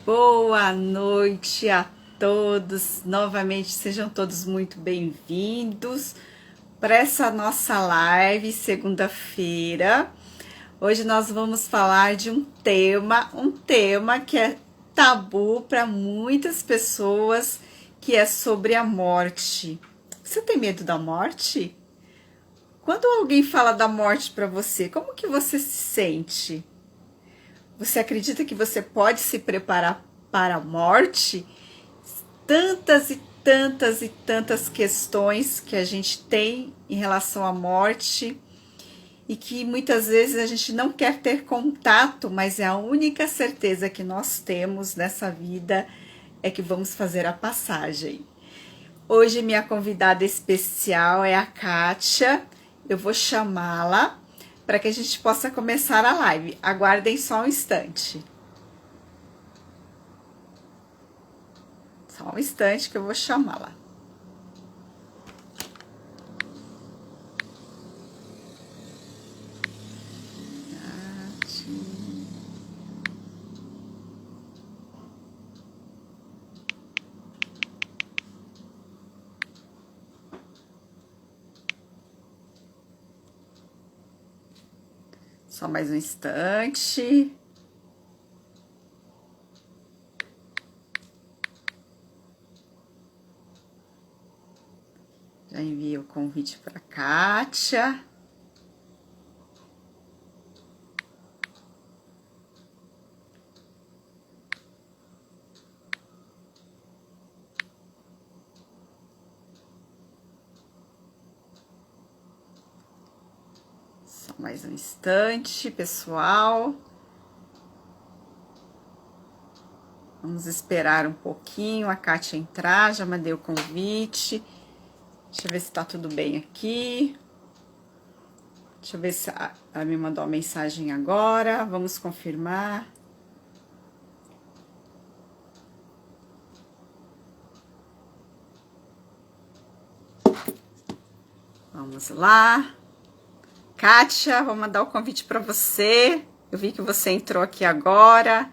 Boa noite a todos. Novamente, sejam todos muito bem-vindos para essa nossa live, segunda-feira. Hoje nós vamos falar de um tema que é tabu para muitas pessoas, que é sobre a morte. Você tem medo da morte? Quando alguém fala da morte para você, como que você se sente? Você acredita que você pode se preparar para a morte? Tantas e tantas e tantas questões que a gente tem em relação à morte e que muitas vezes a gente não quer ter contato, mas é a única certeza que nós temos nessa vida é que vamos fazer a passagem. Hoje minha convidada especial é a Kátia. Eu vou chamá-la para que a gente possa começar a live. Aguardem só um instante. Só um instante que eu vou chamá-la. Só mais um instante. Já enviei o convite para a Kátia. Só mais um instante, pessoal. Vamos esperar um pouquinho a Kátia entrar. Já mandei o convite. Deixa eu ver se está tudo bem aqui. Deixa eu ver se ela me mandou uma mensagem agora. Vamos confirmar. Vamos lá. Kátia, vou mandar o convite para você. Eu vi que você entrou aqui agora.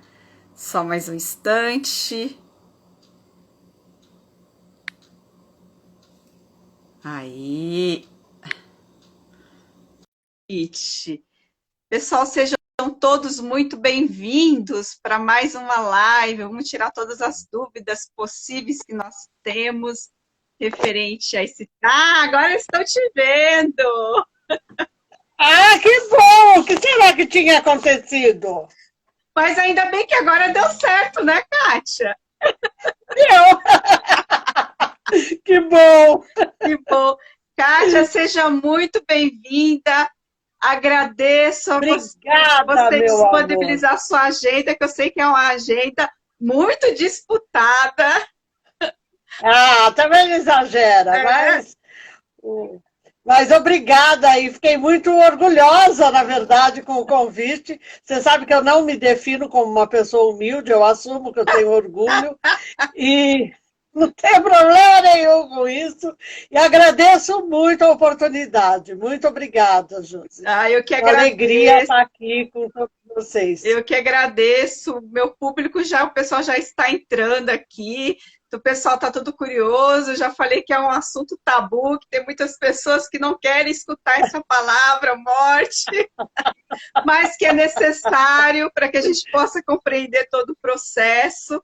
Só mais um instante. Aí. Pessoal, sejam todos muito bem-vindos para mais uma live. Vamos tirar todas as dúvidas possíveis que nós temos referente a esse. Ah, agora estou te vendo! Ah, que bom! O que será que tinha acontecido? Mas ainda bem que agora deu certo, né, Kátia? Eu. Que bom! Que bom! Kátia, seja muito bem-vinda. Agradeço a Obrigada, você meu amor. disponibilizar a sua agenda, que eu sei que é uma agenda muito disputada. Ah, também exagera, É, mas obrigada e fiquei muito orgulhosa, na verdade, com o convite. Você sabe que eu não me defino como uma pessoa humilde, eu assumo que eu tenho orgulho e não tem problema nenhum com isso. E agradeço muito a oportunidade. Muito obrigada, Josi. eu que Uma alegria agradeço. estar aqui com todos vocês. Eu que agradeço. Meu público já, o pessoal já está entrando aqui. O pessoal está todo curioso. Já falei que é um assunto tabu, que tem muitas pessoas que não querem escutar essa palavra, morte, mas que é necessário para que a gente possa compreender todo o processo.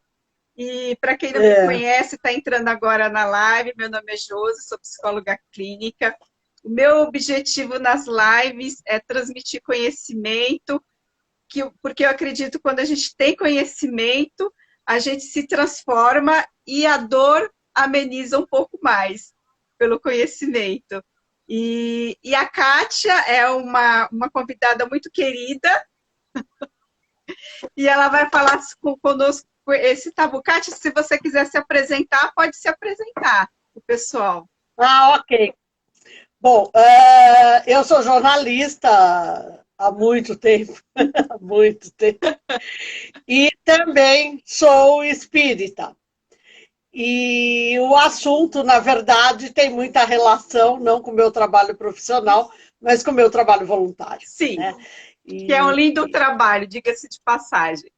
E para quem não me É. conhece, está entrando agora na live. Meu nome é Josi, sou psicóloga clínica. O meu objetivo nas lives é transmitir conhecimento, porque eu acredito que quando a gente tem conhecimento, a gente se transforma e a dor ameniza um pouco mais pelo conhecimento. E a Kátia é uma convidada muito querida e ela vai falar conosco esse tabu. Kátia, se você quiser se apresentar, pode se apresentar, o pessoal. Ah, ok. Bom, eu sou jornalista há muito tempo, há muito tempo, e também sou espírita. E o assunto, na verdade, tem muita relação, não com o meu trabalho profissional, mas com o meu trabalho voluntário. Sim, Né? que é um E, lindo trabalho, diga-se de passagem.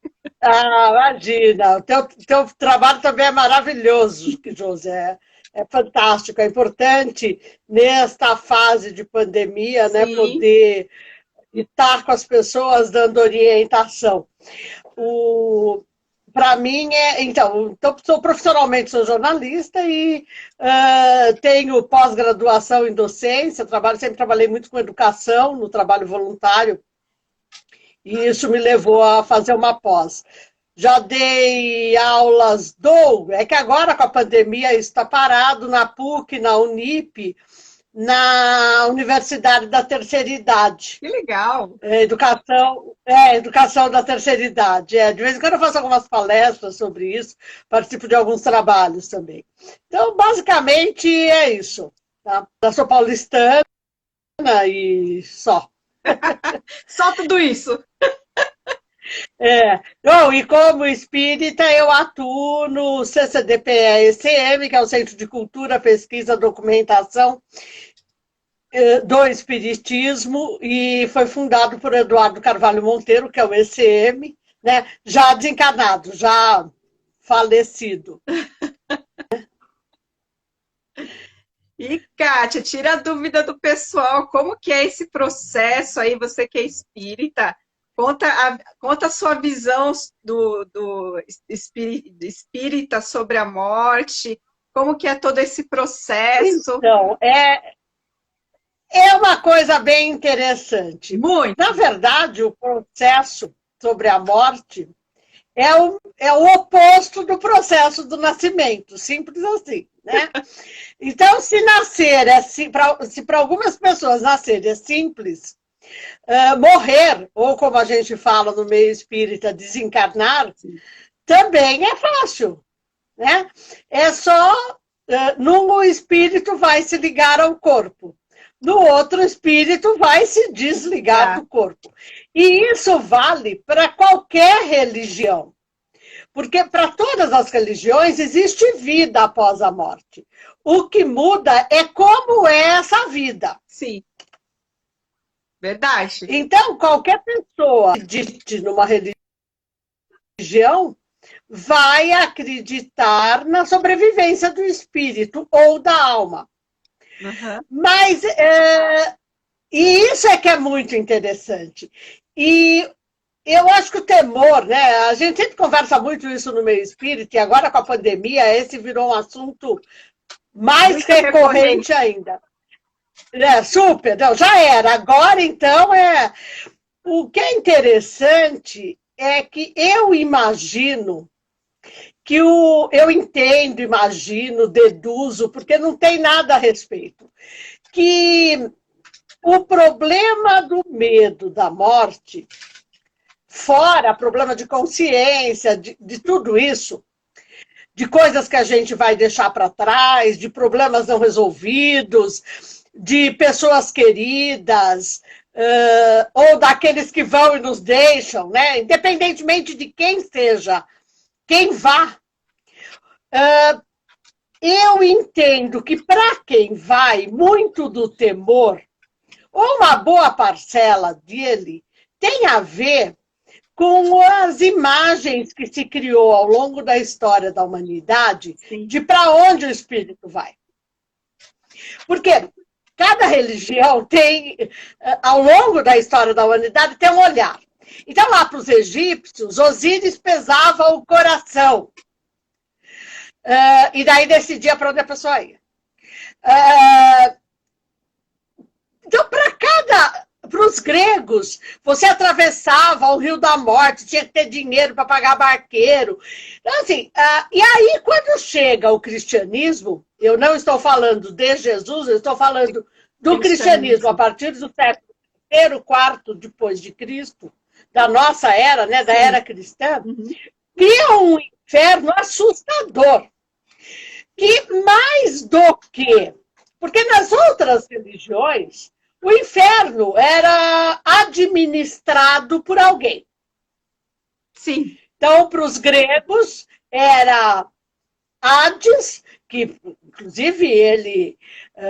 Ah, imagina, o teu trabalho também é maravilhoso, José. É fantástico, é importante nesta fase de pandemia, né, Sim, poder estar com as pessoas dando orientação. Para mim então sou profissionalmente sou jornalista e tenho pós-graduação em docência, sempre trabalhei muito com educação no trabalho voluntário e isso me levou a fazer uma pós. Já dei aulas, é que agora com a pandemia isso está parado na PUC, na Unip, na Universidade da Terceira Idade. que legal. Educação da terceira idade. De vez em quando eu faço algumas palestras sobre isso, participo de alguns trabalhos também. Então, basicamente, é isso. Tá? Eu sou paulistana e só. Só tudo isso. Bom, e como espírita, eu atuo no CCDPE-ECM, que é o Centro de Cultura, Pesquisa, Documentação do Espiritismo, e foi fundado por Eduardo Carvalho Monteiro, que é o ECM, né? Já desencarnado, já falecido. E, Kátia, tira a dúvida do pessoal, como que é esse processo aí, você que é espírita, conta a sua visão do espírita sobre a morte, como que é todo esse processo. Então, é uma coisa bem interessante. Muito. Na verdade, o processo sobre a morte é o oposto do processo do nascimento, simples assim, né? Então, se nascer se para algumas pessoas nascer é simples, morrer, ou como a gente fala no meio espírita, desencarnar, também é fácil, né? É só num espírito vai se ligar ao corpo, no outro espírito vai se desligar do corpo. E isso vale para qualquer religião. Porque para todas as religiões existe vida após a morte. O que muda é como é essa vida. Sim. Verdade. Então, qualquer pessoa que acredite numa religião vai acreditar na sobrevivência do espírito ou da alma. Uhum. Mas, e isso é que é muito interessante. E eu acho que o temor, né? A gente sempre conversa muito isso no meio espírita, e agora com a pandemia, esse virou um assunto mais muito recorrente ainda. Super, não, já era. Agora, então, o que é interessante é que eu imagino eu entendo, imagino, deduzo, porque não tem nada a respeito, que o problema do medo da morte, fora problema de consciência, de tudo isso, de coisas que a gente vai deixar para trás, de problemas não resolvidos, de pessoas queridas, ou daqueles que vão e nos deixam, né? Independentemente de quem seja, quem vá. Eu entendo que para quem vai, muito do temor, ou uma boa parcela dele, tem a ver com as imagens que se criou ao longo da história da humanidade. Sim. De para onde o espírito vai. Porque cada religião tem, ao longo da história da humanidade, tem um olhar. Então, lá para os egípcios, Osíris pesava o coração. E daí decidia para onde a pessoa ia. Então, para os gregos, você atravessava o Rio da Morte, tinha que ter dinheiro para pagar barqueiro. Então, assim, e aí, quando chega o cristianismo, eu não estou falando de Jesus, eu estou falando do cristianismo a partir do século I, IV depois de Cristo, da nossa era, né, da era cristã, cria um inferno assustador. Que mais do que... Porque nas outras religiões, o inferno era administrado por alguém. Sim. Então, para os gregos, era Hades, que inclusive ele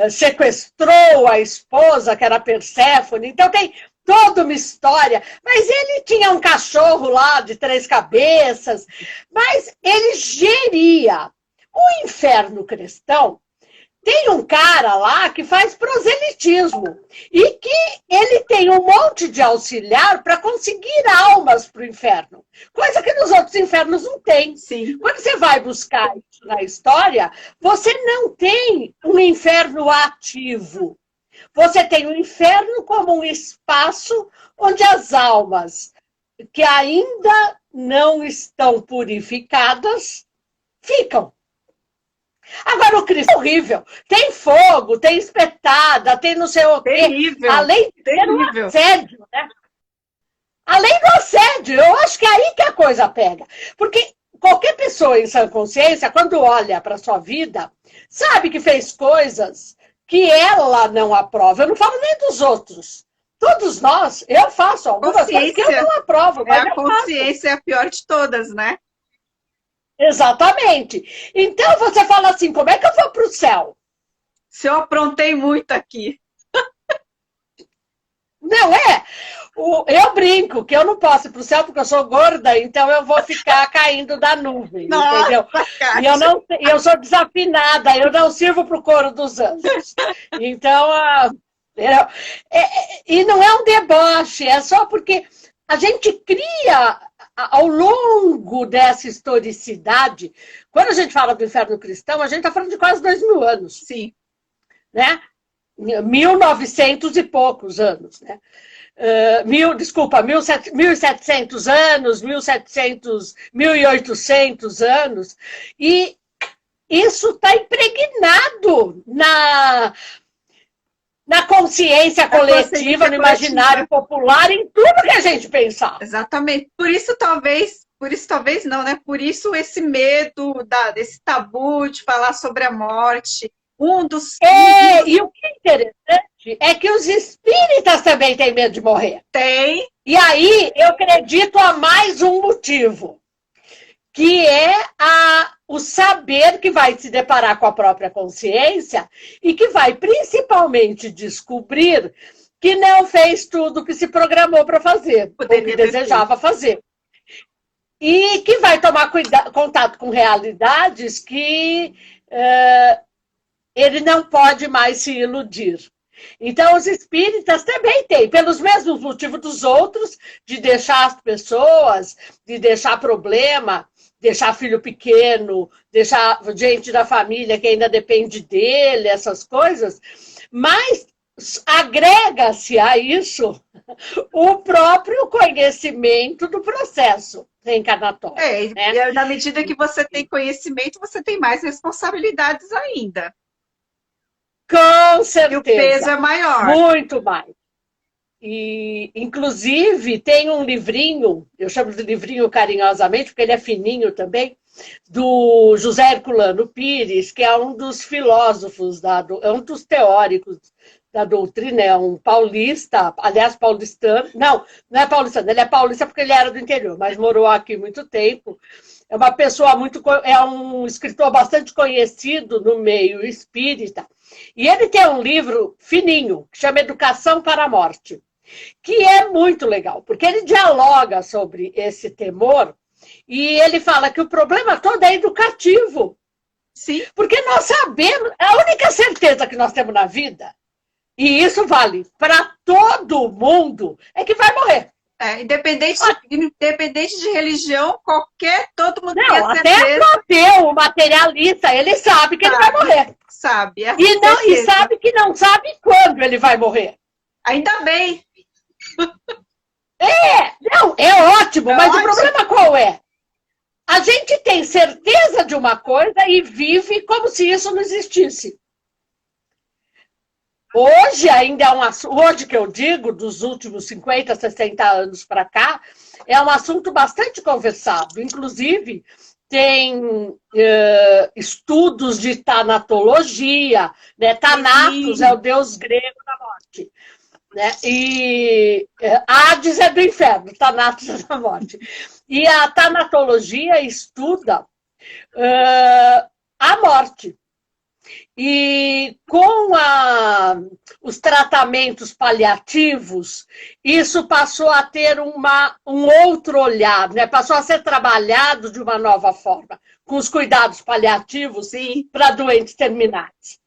sequestrou a esposa, que era Perséfone. Então, tem toda uma história. Mas ele tinha um cachorro lá de 3 cabeças, mas ele geria. O inferno cristão tem um cara lá que faz proselitismo e que ele tem um monte de auxiliar para conseguir almas para o inferno, coisa que nos outros infernos não tem. Sim. Quando você vai buscar isso na história, você não tem um inferno ativo. Você tem o inferno como um espaço onde as almas que ainda não estão purificadas ficam. Agora, o Cristo é horrível. Tem fogo, tem espetada, tem não sei o quê. Terrível. Além de ter um assédio, né? Além do assédio, eu acho que é aí que a coisa pega. Porque qualquer pessoa em sã consciência, quando olha para a sua vida, sabe que fez coisas que ela não aprova. Eu não falo nem dos outros. Todos nós, eu faço algumas coisas que eu não aprovo. Mas a consciência é a pior de todas, né? Exatamente. Então você fala assim, como é que eu vou para o céu? Se eu aprontei muito aqui. Não é? Eu brinco que eu não posso ir para o céu porque eu sou gorda, então eu vou ficar caindo da nuvem, Nossa, entendeu? E eu sou desafinada, eu não sirvo para o coro dos anjos. Então, e não é um deboche, é só porque a gente cria, ao longo dessa historicidade, quando a gente fala do inferno cristão, a gente está falando de quase 2000 anos. Sim. Né? 1900 e poucos anos, né? 1700 anos, 1700, 1800 anos, e isso está impregnado na consciência coletiva, no imaginário popular, em tudo que a gente pensar. Exatamente. Por isso talvez não, né? Por isso esse medo, desse tabu de falar sobre a morte. E o que é interessante é que os espíritas também têm medo de morrer. Tem. E aí eu acredito a mais um motivo, que é o saber que vai se deparar com a própria consciência e que vai principalmente descobrir que não fez tudo o que se programou para fazer, ou que desejava fazer. E que vai tomar contato com realidades que ele não pode mais se iludir. Então, os espíritas também têm, pelos mesmos motivos dos outros, de deixar as pessoas, de deixar problema, deixar filho pequeno, deixar gente da família que ainda depende dele, essas coisas, mas agrega-se a isso o próprio conhecimento do processo reencarnatório. Né? E na medida que você tem conhecimento, você tem mais responsabilidades ainda. Com certeza. E o peso é maior. Muito mais. E, inclusive, tem um livrinho, eu chamo de livrinho carinhosamente, porque ele é fininho também, do José Herculano Pires, que é um dos filósofos, é um dos teóricos da doutrina, é um paulista, aliás, paulistano, não é paulistano, ele é paulista porque ele era do interior, mas morou aqui muito tempo. É uma pessoa é um escritor bastante conhecido no meio espírita. E ele tem um livro fininho, que chama Educação para a Morte, que é muito legal, porque ele dialoga sobre esse temor e ele fala que o problema todo é educativo. Sim. Porque nós sabemos, a única certeza que nós temos na vida, e isso vale para todo mundo, é que vai morrer. Independente de religião, todo mundo tem não, até o ateu, o materialista, ele sabe que ele vai morrer. Sabe. E sabe que não sabe quando ele vai morrer. Ainda bem. É ótimo, mas ótimo. O problema qual é? A gente tem certeza de uma coisa e vive como se isso não existisse. Hoje ainda é um assunto, hoje que eu digo, dos últimos 50, 60 anos para cá, é um assunto bastante conversado. Inclusive, tem estudos de tanatologia, né? Thanatos é o deus grego da morte. Né? E Hades é do inferno, Thanatos é da morte. E a tanatologia estuda a morte. E com os tratamentos paliativos, isso passou a ter um outro olhar, né? Passou a ser trabalhado de uma nova forma, com os cuidados paliativos para doentes terminais.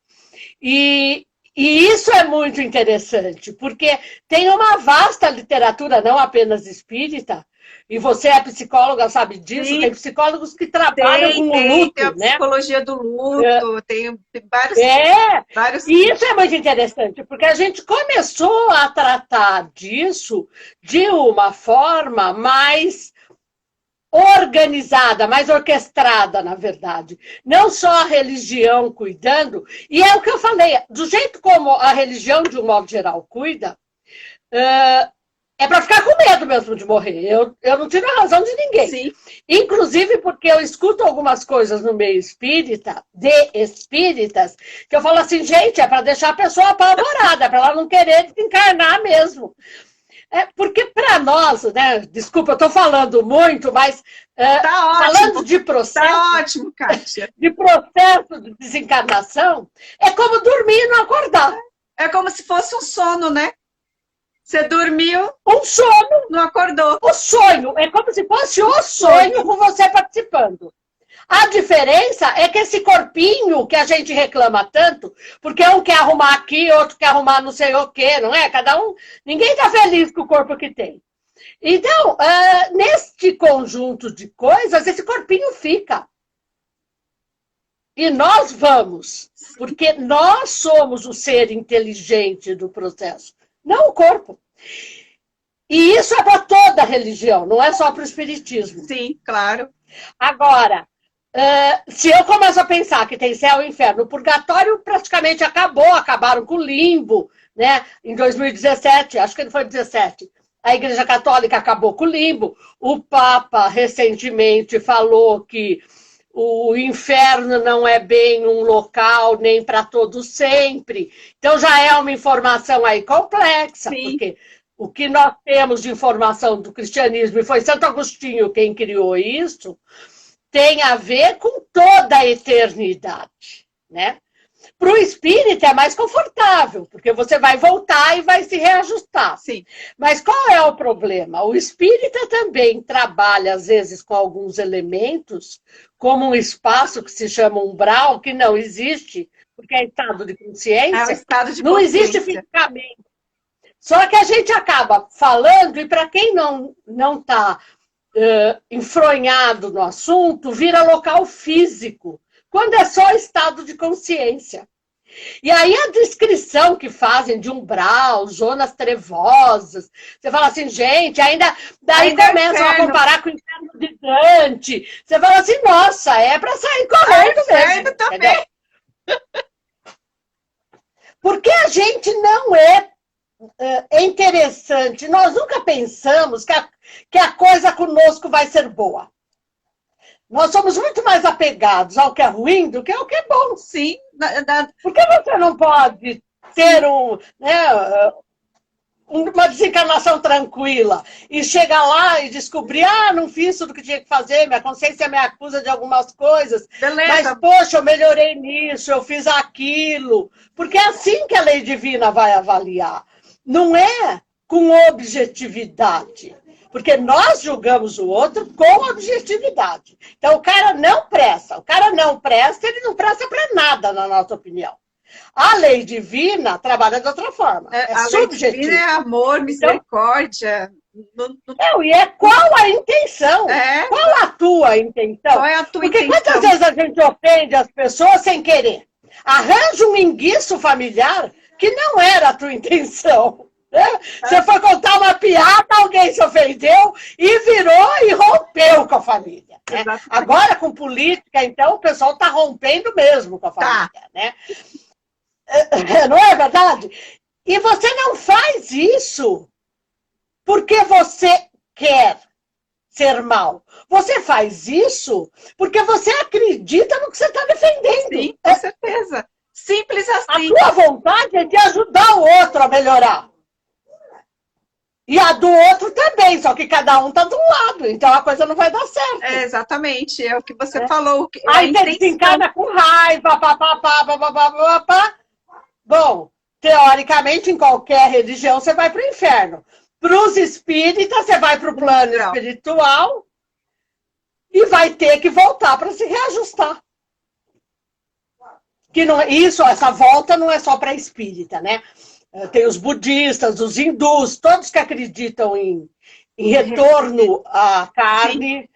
E isso é muito interessante, porque tem uma vasta literatura, não apenas espírita, e você é psicóloga, sabe disso? Sim. Tem psicólogos que trabalham com o luto, tem a né? psicologia do luto, tem vários... vários... E isso é muito interessante, porque a gente começou a tratar disso de uma forma mais organizada, mais orquestrada, na verdade. Não só a religião cuidando, e é o que eu falei, do jeito como a religião, de um modo geral, cuida, é para ficar com medo mesmo de morrer. Eu não tiro a razão de ninguém. Sim. Inclusive porque eu escuto algumas coisas no meio espírita, de espíritas, que eu falo assim, gente, é para deixar a pessoa apavorada, é para ela não querer encarnar mesmo. Porque para nós, né? Desculpa, eu estou falando muito, mas tá falando de processo. Tá ótimo, Kátia. De processo de desencarnação, é como dormir e não acordar. É como se fosse um sono, né? Você dormiu, um sono, não acordou. O sonho, é como se fosse o sonho com você participando. A diferença é que esse corpinho que a gente reclama tanto, porque um quer arrumar aqui, outro quer arrumar não sei o quê, não é? Cada um, ninguém está feliz com o corpo que tem. Então, neste conjunto de coisas, esse corpinho fica. E nós vamos, porque nós somos o ser inteligente do processo, não o corpo. E isso é para toda religião, não é só para o espiritismo. Sim, claro. Agora, se eu começo a pensar que tem céu e inferno, o purgatório praticamente acabaram com o limbo, né? Em 2017, acho que ele foi 17. A Igreja Católica acabou com o limbo. O Papa recentemente falou que o inferno não é bem um local nem para todos sempre. Então já é uma informação aí complexa, Sim. Porque o que nós temos de informação do cristianismo, e foi Santo Agostinho quem criou isso, tem a ver com toda a eternidade, né? Para o espírita é mais confortável, porque você vai voltar e vai se reajustar. Sim. Mas qual é o problema? O espírita também trabalha, às vezes, com alguns elementos, como um espaço que se chama umbral, que não existe, porque é estado de consciência. É o estado de não consciência. Existe fisicamente. Só que a gente acaba falando, e para quem não está enfronhado no assunto, vira local físico, quando é só estado de consciência. E aí a descrição que fazem de umbral, zonas trevosas, você fala assim, gente, daí começam a comparar com o inferno de Dante. Você fala assim, nossa, é para sair correndo mesmo. Também. Porque a gente não é interessante. Nós nunca pensamos que a coisa conosco vai ser boa. Nós somos muito mais apegados ao que é ruim do que ao que é bom. Sim. Por que você não pode ter uma desencarnação tranquila e chegar lá e descobrir, não fiz tudo o que tinha que fazer, minha consciência me acusa de algumas coisas, Beleza. Mas, poxa, eu melhorei nisso, eu fiz aquilo. Porque é assim que a lei divina vai avaliar. Não é com objetividade. Porque nós julgamos o outro com objetividade. Então, o cara não presta. Ele não presta para nada, na nossa opinião. A lei divina trabalha de outra forma. A lei divina é amor, misericórdia. Não, e é qual a intenção? Qual a tua intenção? Qual é a tua intenção? Porque quantas vezes a gente ofende as pessoas sem querer? Arranja um enguiço familiar que não era a tua intenção. Você foi contar uma piada, alguém se ofendeu e virou e rompeu com a família. Né? Agora, com política, então, o pessoal está rompendo mesmo com a família. Né? Não é verdade? E você não faz isso porque você quer ser mal. Você faz isso porque você acredita no que você está defendendo. Sim, com certeza. Simples assim. A tua vontade é de ajudar o outro a melhorar. E a do outro também, só que cada um tá de um lado, então a coisa não vai dar certo. Exatamente, é o que você falou. Aí você desencana com raiva, papapá, papapá, papapá. Bom, teoricamente, em qualquer religião, você vai para o inferno. Para os espíritas, você vai para o plano espiritual e vai ter que voltar para se reajustar. Que não, essa volta não é só para espírita, né? Tem os budistas, os hindus, todos que acreditam em retorno à carne,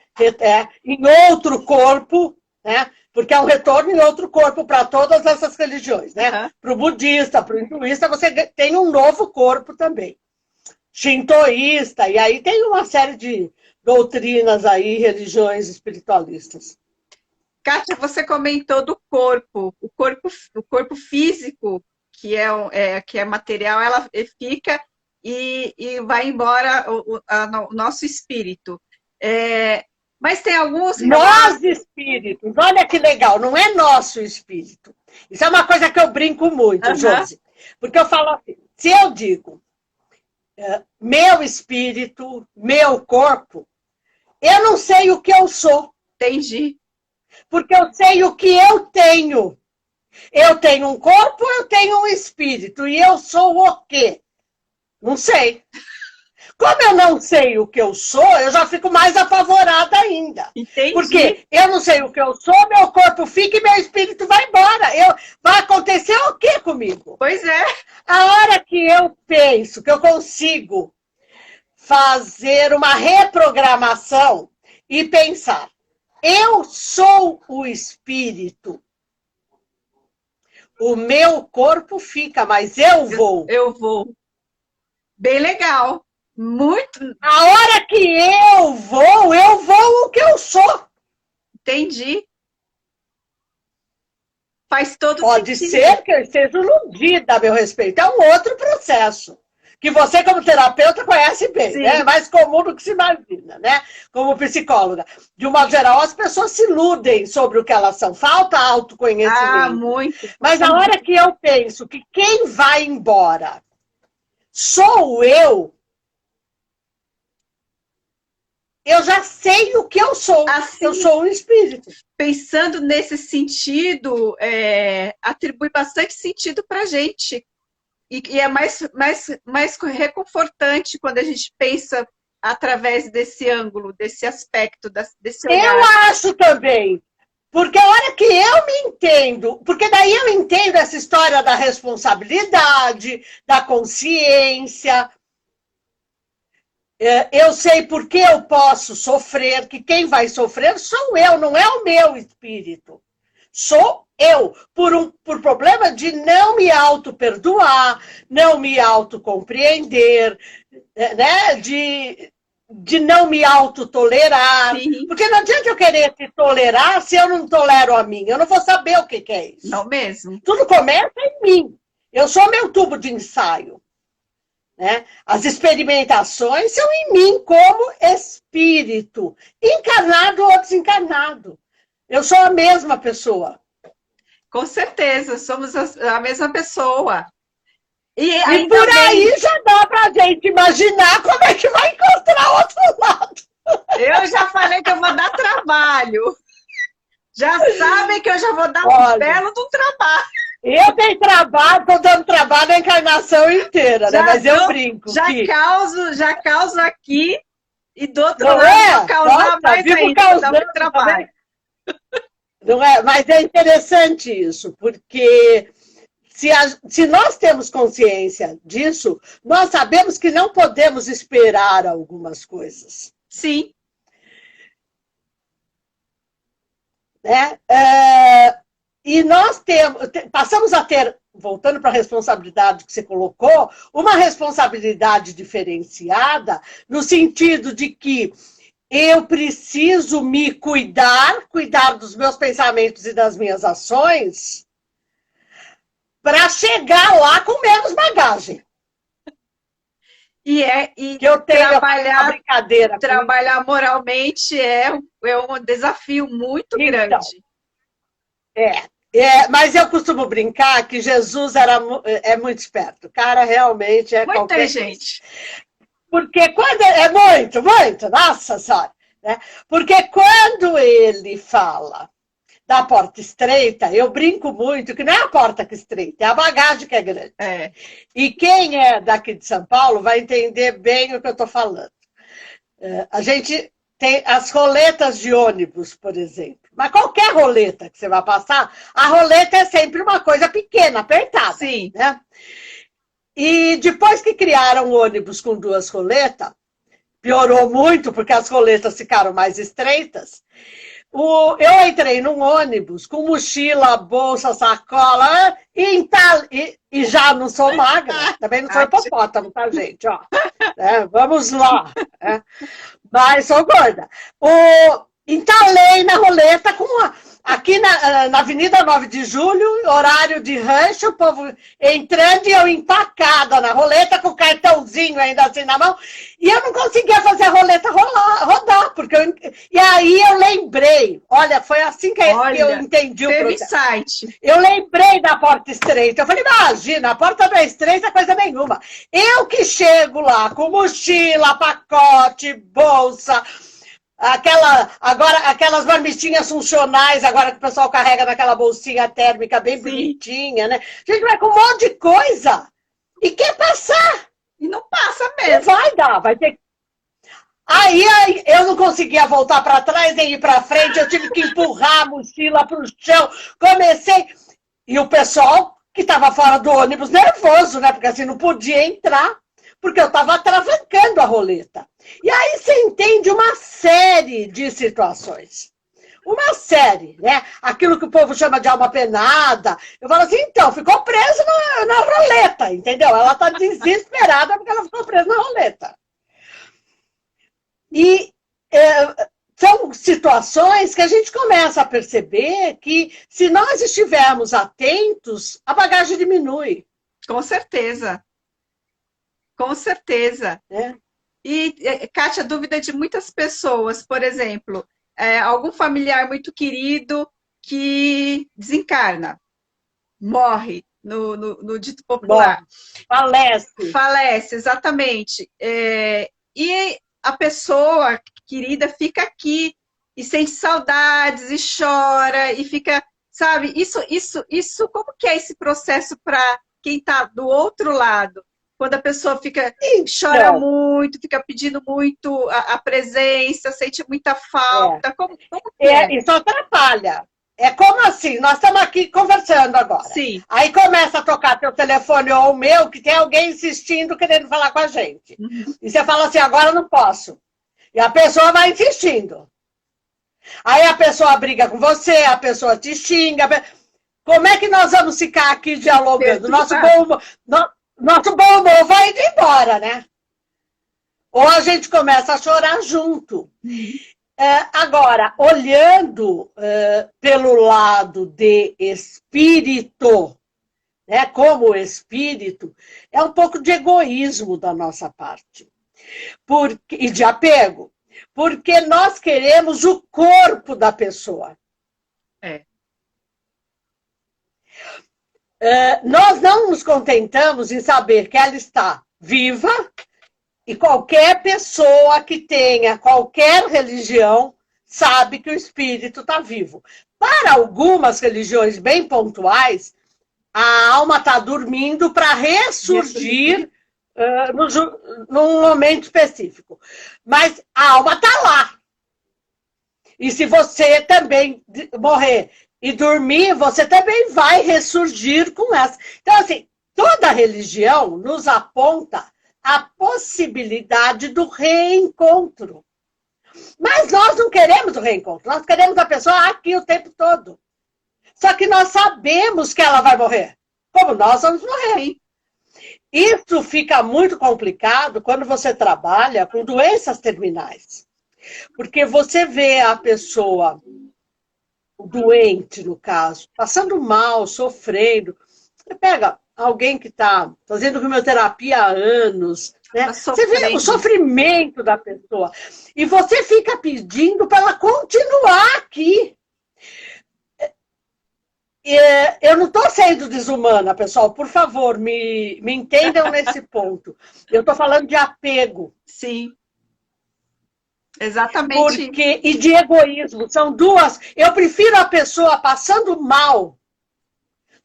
em outro corpo, né? Porque é um retorno em outro corpo para todas essas religiões, né? Para o budista, para o hinduísta, você tem um novo corpo também. Shintoísta, e aí tem uma série de doutrinas aí, religiões espiritualistas. Kátia, você comentou do corpo, o corpo físico, que é material, ela fica e vai embora o nosso espírito. Mas tem alguns... Nós espíritos, olha que legal, não é nosso espírito. Isso é uma coisa que eu brinco muito, Josi. Porque eu falo assim, se eu digo meu espírito, meu corpo, eu não sei o que eu sou. Entendi. Porque eu sei o que eu tenho. Eu tenho um corpo, eu tenho um espírito. E eu sou o quê? Não sei. Como eu não sei o que eu sou, eu já fico mais apavorada ainda. Entendi. Porque eu não sei o que eu sou, meu corpo fica e meu espírito vai embora. Vai acontecer o quê comigo? Pois é. A hora que eu penso que eu consigo fazer uma reprogramação e pensar, eu sou o espírito. O meu corpo fica, mas eu vou. Eu vou. Bem legal. Muito. A hora que eu vou o que eu sou. Entendi. Faz todo Pode sentido. ser que eu esteja iludida a meu respeito. É um outro processo. Que você, como terapeuta, conhece bem, né? É mais comum do que se imagina, né? Como psicóloga. De uma geral, as pessoas se iludem sobre o que elas são. Falta autoconhecimento. Ah, muito. Mas a hora que eu penso que quem vai embora sou eu já sei o que eu sou. Assim, eu sou um espírito. Pensando nesse sentido, atribui bastante sentido para a gente. E é mais reconfortante quando a gente pensa através desse ângulo, desse aspecto, desse olhar. Eu acho também. Porque a hora que eu me entendo, porque daí eu entendo essa história da responsabilidade, da consciência. Eu sei por que eu posso sofrer, que quem vai sofrer sou eu, não é o meu espírito. Sou eu, por problema de não me auto-perdoar, não me auto-compreender, né? De não me autotolerar. Porque não adianta eu querer te tolerar se eu não tolero a mim. Eu não vou saber o que é isso. Não mesmo. Tudo começa em mim. Eu sou meu tubo de ensaio. Né? As experimentações são em mim como espírito, encarnado ou desencarnado. Eu sou a mesma pessoa. Com certeza, somos a mesma pessoa. E por aí já dá pra gente imaginar como é que vai encontrar o outro lado. Eu já falei que eu vou dar trabalho. Já sabem que eu já vou dar um belo do trabalho. Eu tenho trabalho, estou dando trabalho a encarnação inteira, né? Mas eu brinco. Já causo aqui e do outro lado vou causar mais ainda, dar muito trabalho. Não é? Mas é interessante isso, porque se nós temos consciência disso, nós sabemos que não podemos esperar algumas coisas. Sim. Né? E nós passamos a ter, voltando para a responsabilidade que você colocou, uma responsabilidade diferenciada, no sentido de que eu preciso me cuidar dos meus pensamentos e das minhas ações, para chegar lá com menos bagagem. E que eu tenho trabalhar moralmente é um desafio muito grande. Mas eu costumo brincar que Jesus é muito esperto. O cara realmente é muita gente. Porque quando... É muito, muito, nossa senhora. Né? Porque quando ele fala da porta estreita, eu brinco muito que não é a porta que estreita, é a bagagem que é grande. É. E quem é daqui de São Paulo vai entender bem o que eu estou falando. A gente tem as roletas de ônibus, por exemplo. Mas qualquer roleta que você vai passar, a roleta é sempre uma coisa pequena, apertada. Sim. Né? E depois que criaram ônibus com 2 roletas, piorou muito porque as roletas ficaram mais estreitas. Eu entrei num ônibus com mochila, bolsa, sacola, e já não sou magra, também não sou hipopótamo, tá, gente? Ó, vamos lá. Mas sou gorda. Entalei na roleta aqui na Avenida 9 de Julho, horário de rancho, o povo entrando e eu empacada na roleta com o cartãozinho ainda assim na mão, e eu não conseguia fazer a roleta rodar, e aí eu lembrei, olha, foi assim que eu entendi o processo. Site. Eu lembrei da porta estreita, eu falei, imagina, a porta não é estreita, coisa nenhuma. Eu que chego lá com mochila, pacote, bolsa... Aquelas marmitinhas funcionais, agora que o pessoal carrega naquela bolsinha térmica bem bonitinha, né? A gente vai com um monte de coisa e quer passar. E não passa mesmo. Não vai dar, vai ter. Aí eu não conseguia voltar para trás nem ir para frente, eu tive que empurrar a mochila para o chão. Comecei. E o pessoal que estava fora do ônibus nervoso, né? Porque assim não podia entrar, porque eu estava atravancando a roleta. E aí você entende uma série de situações. Uma série, né? Aquilo que o povo chama de alma penada. Eu falo assim, então, ficou preso na roleta, entendeu? Ela está desesperada porque ela ficou presa na roleta. E são situações que a gente começa a perceber que, se nós estivermos atentos, a bagagem diminui. Com certeza. Com certeza. E, Kátia, a dúvida de muitas pessoas, por exemplo, algum familiar muito querido que desencarna, morre no dito popular. Falece, exatamente. E a pessoa querida fica aqui e sente saudades e chora e fica, sabe? Isso, como que é esse processo para quem está do outro lado? Quando a pessoa chora muito, fica pedindo muito a presença, sente muita falta. Como que é? Isso atrapalha. É como assim, nós estamos aqui conversando agora. Sim. Aí começa a tocar teu telefone ou o meu, que tem alguém insistindo, querendo falar com a gente. Uhum. E você fala assim, agora eu não posso. E a pessoa vai insistindo. Aí a pessoa briga com você, a pessoa te xinga. Como é que nós vamos ficar aqui dialogando? Nosso bom humor vai indo embora, né? Ou a gente começa a chorar junto. Agora, olhando pelo lado de espírito, né, como espírito, é um pouco de egoísmo da nossa parte. E de apego. Porque nós queremos o corpo da pessoa. Nós não nos contentamos em saber que ela está viva e qualquer pessoa que tenha qualquer religião sabe que o espírito está vivo. Para algumas religiões bem pontuais, a alma está dormindo para ressurgir num momento específico. Mas a alma está lá. E se você também morrer e dormir, você também vai ressurgir com essa. Então, assim, toda religião nos aponta a possibilidade do reencontro. Mas nós não queremos o reencontro, nós queremos a pessoa aqui o tempo todo. Só que nós sabemos que ela vai morrer, como nós vamos morrer. Isso fica muito complicado quando você trabalha com doenças terminais. Porque você vê a pessoa doente, no caso, passando mal, sofrendo. Você pega alguém que está fazendo quimioterapia há anos, né? Você vê o sofrimento da pessoa. E você fica pedindo para ela continuar aqui. Eu não estou sendo desumana, pessoal, por favor, me entendam nesse ponto. Eu estou falando de apego. Sim, exatamente. E de egoísmo, são duas. Eu prefiro a pessoa passando mal,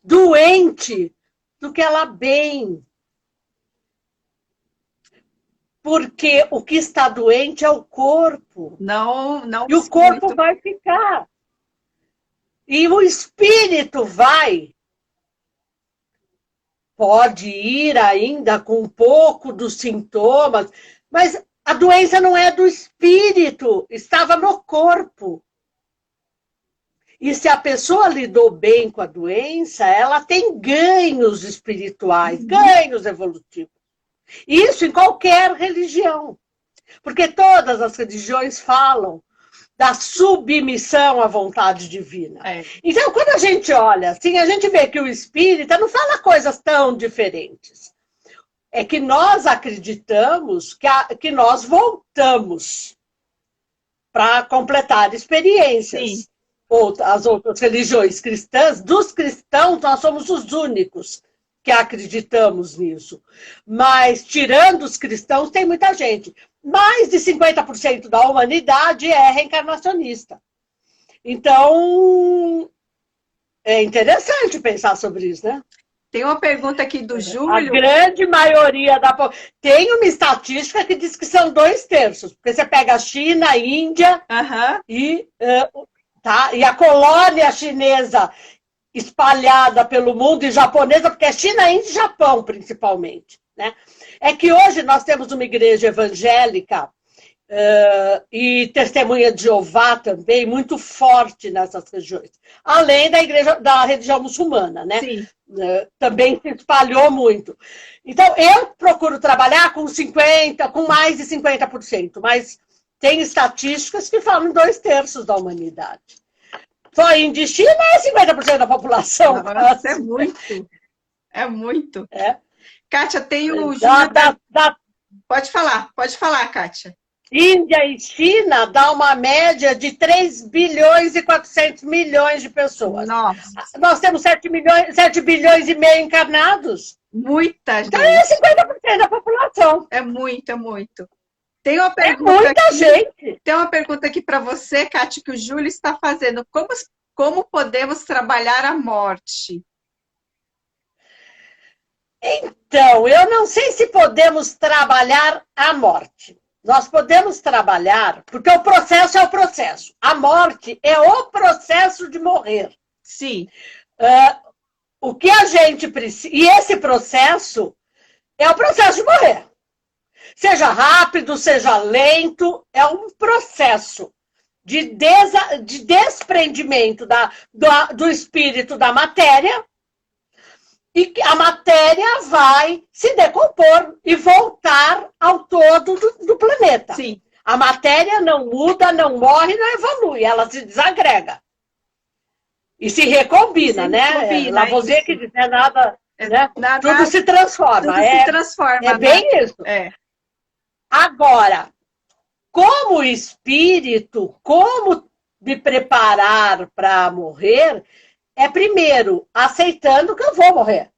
doente, do que ela bem. Porque o que está doente é o corpo. Não, não. E o corpo vai ficar. E o espírito pode ir ainda com um pouco dos sintomas, mas a doença não é do espírito, estava no corpo. E se a pessoa lidou bem com a doença, ela tem ganhos espirituais, ganhos evolutivos. Isso em qualquer religião. Porque todas as religiões falam da submissão à vontade divina. Então, quando a gente olha assim, a gente vê que o espírita não fala coisas tão diferentes. É que nós acreditamos que nós voltamos para completar experiências. Sim. As outras religiões cristãs, dos cristãos, nós somos os únicos que acreditamos nisso. Mas, tirando os cristãos, tem muita gente. Mais de 50% da humanidade é reencarnacionista. Então, é interessante pensar sobre isso, né? Tem uma pergunta aqui do Júlio. A grande maioria da... Tem uma estatística que diz que são 2/3. Porque você pega a China, a Índia e a colônia chinesa espalhada pelo mundo e japonesa, porque é China, Índia e Japão, principalmente, né? É que hoje nós temos uma igreja evangélica e testemunha de Jeová também, muito forte nessas regiões. Além da religião muçulmana, né? Sim. Também se espalhou muito. Então, eu procuro trabalhar com mais de 50%, mas tem estatísticas que falam 2/3 da humanidade. Só Índia e China é 50% da população. Nossa, é muito. É muito. Kátia, tem o Júlio... Pode falar, Kátia. Índia e China dá uma média de 3 bilhões e 400 milhões de pessoas. Nossa. Nós temos 7 bilhões e meio encarnados. Muita gente. Então é 50% da população. É muito, é muito. Tem uma pergunta muita gente. Tem uma pergunta aqui para você, Kátia, que o Júlio está fazendo. Como podemos trabalhar a morte? Então, eu não sei se podemos trabalhar a morte. Nós podemos trabalhar, porque o processo é o processo. A morte é o processo de morrer. Sim. O que a gente precisa... E esse processo é o processo de morrer. Seja rápido, seja lento, é um processo de desprendimento do espírito da matéria, e a matéria vai se decompor e voltar ao todo do planeta. Sim. A matéria não muda, não morre, não evolui, ela se desagrega. E se recombina, né? Lavoisier que diz, nada, né? Tudo se transforma. Tudo se transforma. É bem isso. Agora, como espírito, como me preparar para morrer, é primeiro aceitando que eu vou morrer.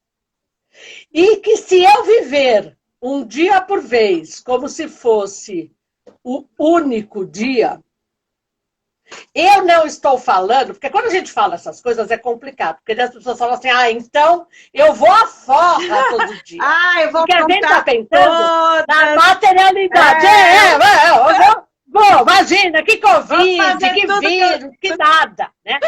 E que se eu viver um dia por vez, como se fosse o único dia, eu não estou falando, porque quando a gente fala essas coisas é complicado, porque as pessoas falam assim, então eu vou à forra todo dia. Eu vou porque a gente está pensando na materialidade. Imagina, que Covid, que vírus, que nada, né?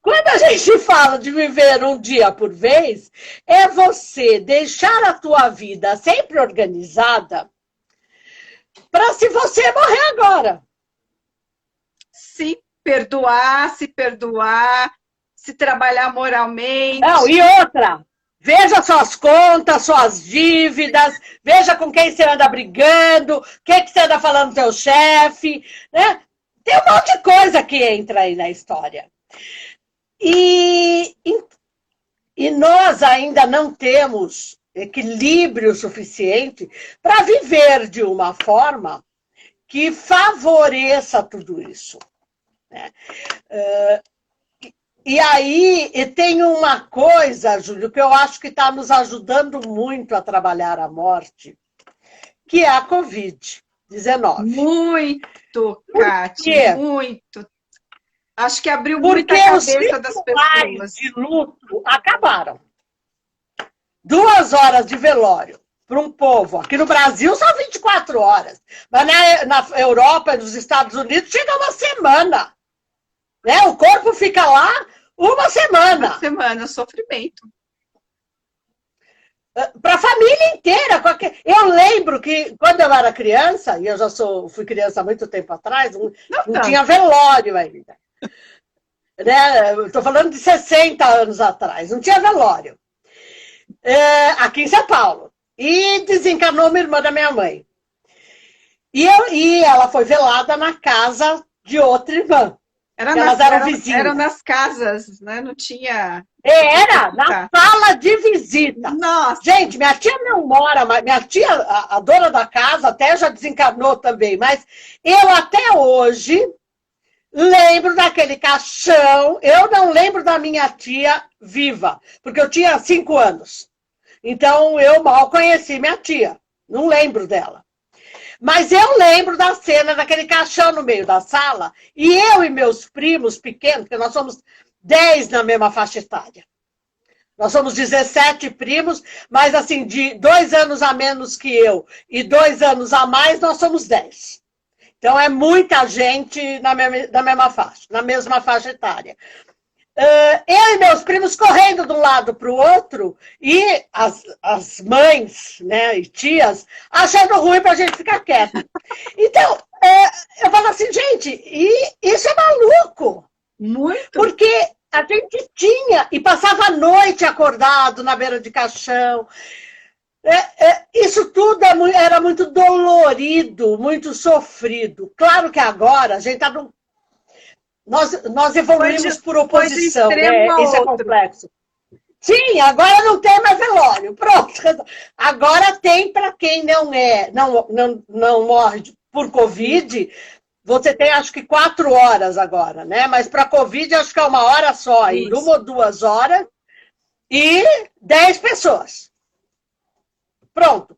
Quando a gente fala de viver um dia por vez, é você deixar a tua vida sempre organizada para se você morrer agora. Se perdoar, se trabalhar moralmente. Não, e outra, veja suas contas, suas dívidas, veja com quem você anda brigando, o que você anda falando do teu chefe, né? Tem um monte de coisa que entra aí na história. E nós ainda não temos equilíbrio suficiente para viver de uma forma que favoreça tudo isso, né? E aí e tem uma coisa, Júlio, que eu acho que está nos ajudando muito a trabalhar a morte, que é a Covid-19. Muito, Por Kátia, quê? muito. Acho que abriu muito Porque a os cabeça das rituais pessoas. de luto acabaram. 2 horas de velório para um povo. Aqui no Brasil são 24 horas. Mas na Europa e nos Estados Unidos chega uma semana. Né? O corpo fica lá uma Uma semana. semana, sofrimento. Para a família inteira. Eu lembro que quando eu era criança, e eu já fui criança há muito tempo atrás, não tinha velório ainda. Né? Estou falando de 60 anos atrás, não tinha velório. Aqui em São Paulo. E desencarnou uma irmã da minha mãe. E ela foi velada na casa de outra irmã. Elas eram vizinhas. Eram nas casas, né? Não tinha... Era na sala de visita. Nossa! Gente, minha tia não mora, mas minha tia, a dona da casa, até já desencarnou também, mas eu até hoje lembro daquele caixão. Eu não lembro da minha tia viva, porque eu tinha 5 anos. Então eu mal conheci minha tia, não lembro dela. Mas eu lembro da cena daquele caixão no meio da sala, e eu e meus primos pequenos, porque nós somos 10 na mesma faixa etária. Nós somos 17 primos, mas assim, de 2 anos a menos que eu e 2 anos a mais, nós somos 10. Então é muita gente na mesma faixa, na mesma faixa etária. Eu e meus primos correndo de um lado para o outro, e as mães, né, e tias achando ruim para a gente ficar quieto. Então, eu falo assim, gente, e isso é maluco. Muito. Porque a gente tinha, e passava a noite acordado na beira de caixão. Isso tudo era muito dolorido, muito sofrido. Claro que agora a gente está num... Nós evoluímos por oposição, né? Isso é complexo. Sim, agora não tem mais velório. Pronto. Agora tem para quem não morre por Covid. Você tem, acho que 4 horas agora, né? Mas para Covid, acho que é 1 hora só, ainda 1 ou 2 horas, e 10 pessoas. Pronto.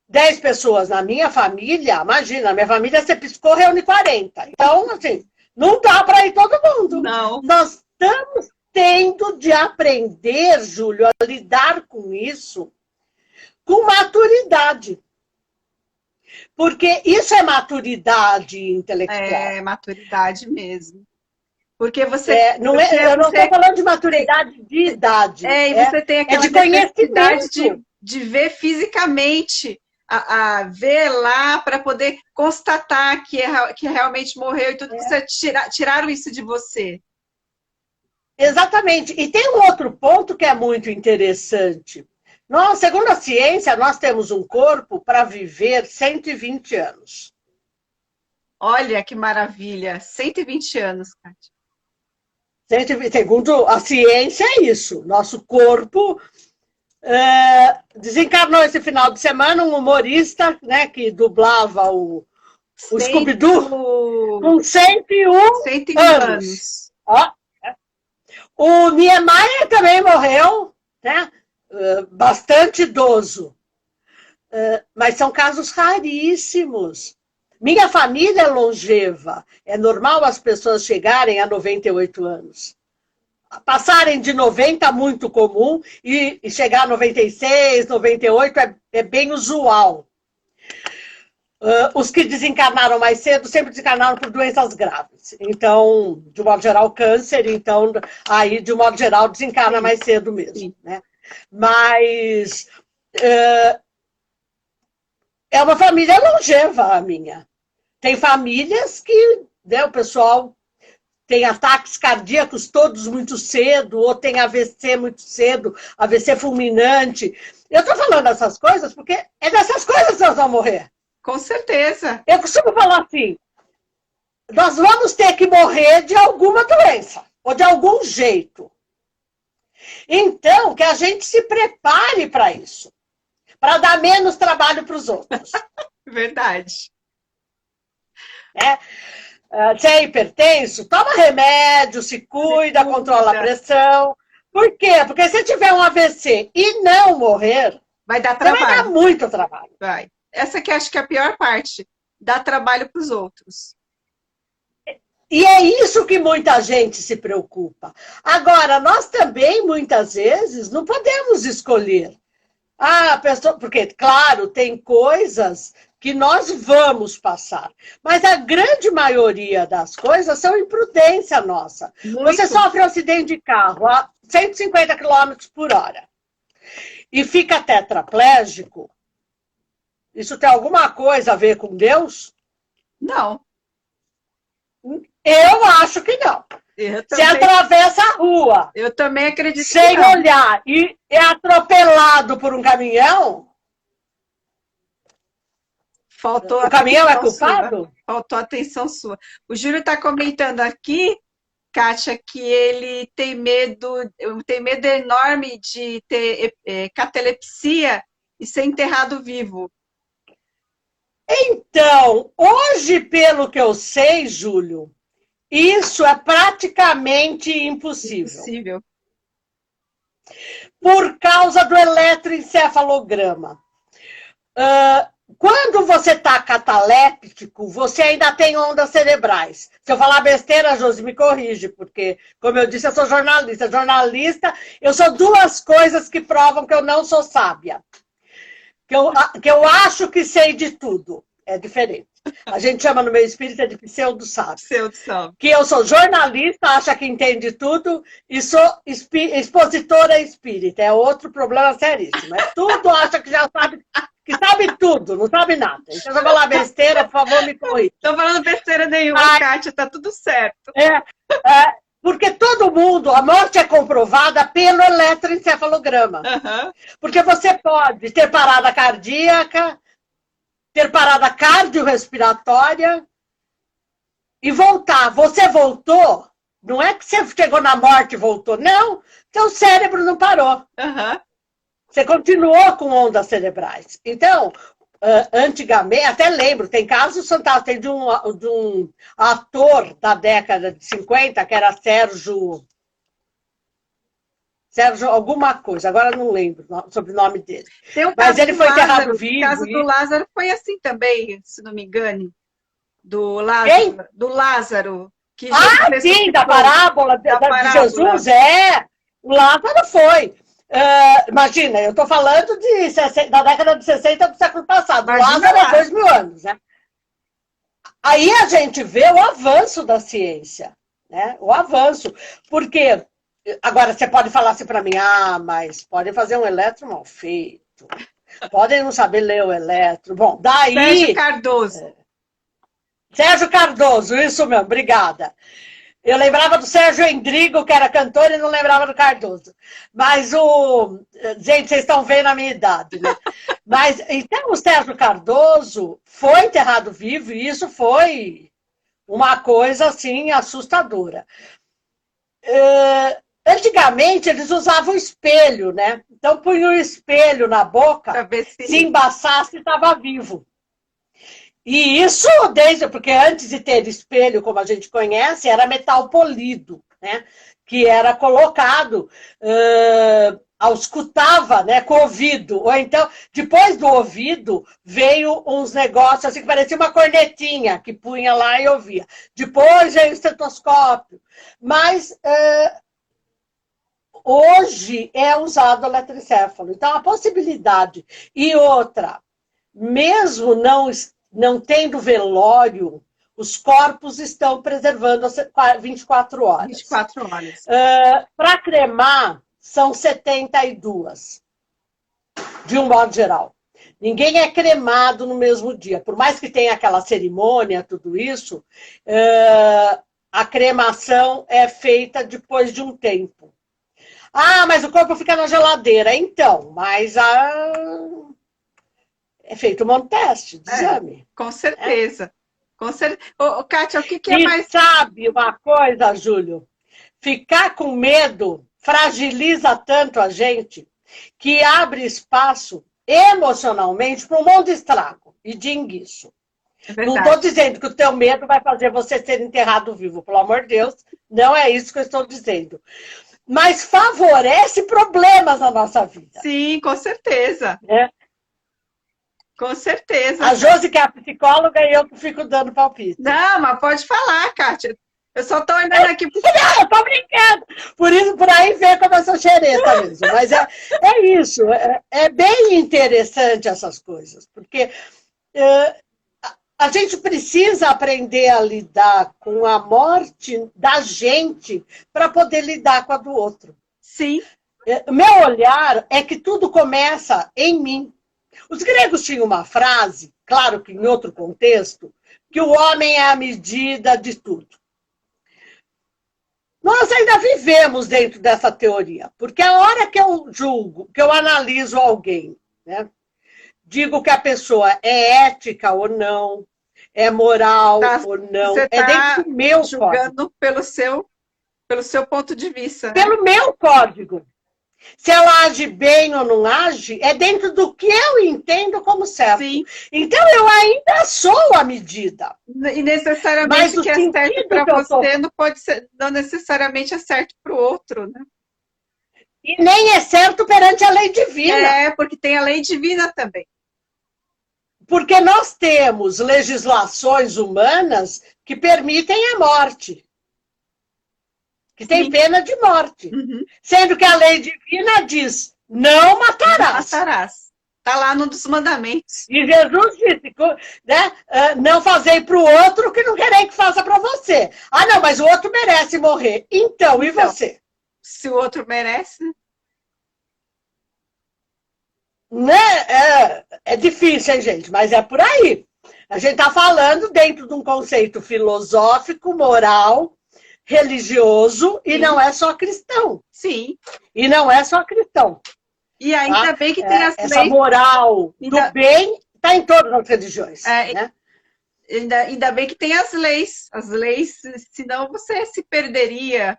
10 pessoas na minha família, imagina, na minha família você piscou, reúne 40. Então, assim, não dá para ir todo mundo. Não. Nós estamos tendo de aprender, Júlio, a lidar com isso com maturidade. Porque isso é maturidade intelectual. É, maturidade mesmo. Porque você... eu não estou falando de maturidade de idade. E você tem aquela de conhecimento. De ver fisicamente, ver lá para poder constatar que realmente morreu e tudo. Você tiraram isso de você. Exatamente. E tem um outro ponto que é muito interessante. Nós, segundo a ciência, nós temos um corpo para viver 120 anos. Olha que maravilha! 120 anos, Kátia. Segundo a ciência, é isso. Nosso corpo desencarnou esse final de semana um humorista, né, que dublava o Scooby-Doo com 101 anos. Ó. O Niemeyer também morreu, né? Bastante idoso. Mas são casos raríssimos. Minha família é longeva. É normal as pessoas chegarem a 98 anos. Passarem de 90 muito comum e chegar a 96, 98 é bem usual. Os que desencarnaram mais cedo sempre desencarnaram por doenças graves. Então, de modo geral, câncer, então, aí, de modo geral, desencarna mais cedo mesmo. Né? Mas é uma família longeva a minha. Tem famílias que, né, o pessoal tem ataques cardíacos todos muito cedo, ou tem AVC muito cedo, AVC fulminante. Eu estou falando essas coisas porque é dessas coisas que nós vamos morrer. Com certeza. Eu costumo falar assim, nós vamos ter que morrer de alguma doença, ou de algum jeito. Então, que a gente se prepare para isso, para dar menos trabalho para os outros. Verdade. Se é hipertenso, toma remédio, se cuida, controla a pressão. Por quê? Porque se tiver um AVC e não morrer, vai dar trabalho. Vai dar trabalho. muito trabalho. Vai. Essa que acho que é a pior parte. Dá trabalho para os outros. E é isso que muita gente se preocupa. Agora, nós também, muitas vezes, não podemos escolher. Ah, pessoa, porque, claro, tem coisas que nós vamos passar. Mas a grande maioria das coisas são imprudência nossa. Muito. Você sofre um acidente de carro a 150 km por hora e fica tetraplégico. Isso tem alguma coisa a ver com Deus? Não. Eu acho que não. Você atravessa a rua. Eu também acredito sem que não. olhar e é atropelado por um caminhão. Faltou o caminhão é culpado? Sua. Faltou atenção sua. O Júlio está comentando aqui, Kátia, que ele tem medo enorme de ter catalepsia e ser enterrado vivo. Então, hoje, pelo que eu sei, Júlio, isso é praticamente impossível. Por causa do eletroencefalograma. Quando você está cataléptico, você ainda tem ondas cerebrais. Se eu falar besteira, Josi, me corrige, porque, como eu disse, eu sou jornalista. Jornalista, eu sou duas coisas que provam que eu não sou sábia. Que eu acho que sei de tudo. É diferente. A gente chama no meio espírita de pseudo-sábio. Pseudo-sábio. Que eu sou jornalista, acha que entende tudo, e sou expositora espírita. É outro problema seríssimo. É tudo, acha que já sabe, que sabe tudo, não sabe nada. Então, se eu falar besteira, por favor, me corrija. Não tô falando besteira nenhuma, Kátia, tá tudo certo. Porque todo mundo, a morte é comprovada pelo eletroencefalograma. Uhum. Porque você pode ter parada cardíaca, ter parada cardiorrespiratória e voltar. Você voltou, não é que você chegou na morte e voltou, não, seu cérebro não parou. Uhum. Você continuou com ondas cerebrais. Então, antigamente, até lembro, tem casos fantásticos, tem de um ator da década de 50, que era Sérgio alguma coisa, agora não lembro o sobrenome dele. Mas ele foi enterrado vivo. O caso do Lázaro foi assim também, se não me engane. Do Lázaro. Quem? Do Lázaro. Que sim, da parábola de Jesus, o Lázaro foi. Imagina, eu estou falando da década de 60 do século passado. O Lázaro é 2000 anos, né? Aí a gente vê o avanço da ciência, né? O avanço. Porque, agora você pode falar assim para mim, mas podem fazer um eletro mal feito, podem não saber ler o eletro. Bom, daí... Sérgio Cardoso. Sérgio Cardoso, isso mesmo, obrigada. Eu lembrava do Sérgio Endrigo, que era cantor, e não lembrava do Cardoso. Mas gente, vocês estão vendo a minha idade, né? Mas, então, o Sérgio Cardoso foi enterrado vivo, e isso foi uma coisa, assim, assustadora. Antigamente, eles usavam espelho, né? Então, punham o espelho na boca, se embaçasse, estava vivo. E isso porque antes de ter espelho, como a gente conhece, era metal polido, né? Que era colocado, auscultava, né, com o ouvido. Ou então, depois do ouvido, veio uns negócios assim que parecia uma cornetinha, que punha lá e ouvia. Depois veio o estetoscópio. Mas hoje é usado o eletroencefalo. Então, a possibilidade. E outra, mesmo não tendo velório, os corpos estão preservando 24 horas. 24 horas. Para cremar, são 72, de um modo geral. Ninguém é cremado no mesmo dia. Por mais que tenha aquela cerimônia, tudo isso, a cremação é feita depois de um tempo. Mas o corpo fica na geladeira. Então, mas é feito um teste de exame. Com certeza. Com certeza. Kátia, o que é mais... sabe uma coisa, Júlio? Ficar com medo fragiliza tanto a gente que abre espaço emocionalmente para um monte de estrago e de enguiço. É Não estou verdade. dizendo que o teu medo vai fazer você ser enterrado vivo, pelo amor de Deus. Não é isso que eu estou dizendo. Mas favorece problemas na nossa vida. Sim, com certeza. Né? Com certeza, A Kátia. Josi, que é a psicóloga, e eu que fico dando palpite. Não, mas pode falar, Kátia. Eu só tô olhando aqui. Não, eu tô brincando. Por isso, por aí vem como eu sou xereta mesmo. Mas é isso. É bem interessante essas coisas. Porque a gente precisa aprender a lidar com a morte da gente para poder lidar com a do outro. Sim. Meu olhar é que tudo começa em mim. Os gregos tinham uma frase, claro que em outro contexto, que o homem é a medida de tudo. Nós ainda vivemos dentro dessa teoria, porque a hora que eu julgo, que eu analiso alguém, né, digo que a pessoa é ética ou não, é moral ou não, Você é dentro está do meu código. julgando pelo seu ponto de vista, né? Pelo meu código. Se ela age bem ou não age, é dentro do que eu entendo como certo. Sim. Então, eu ainda sou a medida. E necessariamente Mas o que é certo para você não pode ser, não necessariamente é certo para o outro, né? E nem é certo perante a lei divina. É, porque tem a lei divina também. Porque nós temos legislações humanas que permitem a morte. Que tem Sim. pena de morte. Uhum. Sendo que a lei divina diz, não matarás. Não matarás. Está lá no dos mandamentos. E Jesus disse, né, não fazei para o outro o que não querem que faça para você. Ah, não, mas o outro merece morrer. Então, e você? Se o outro merece, né? É difícil, hein, gente? Mas é por aí. A gente está falando dentro de um conceito filosófico, moral, religioso, e não é só cristão. Sim. E não é só cristão. E ainda bem que tem as leis. Essa moral do bem está em todas as religiões. Né? Ainda bem que tem as leis. As leis, senão você se perderia.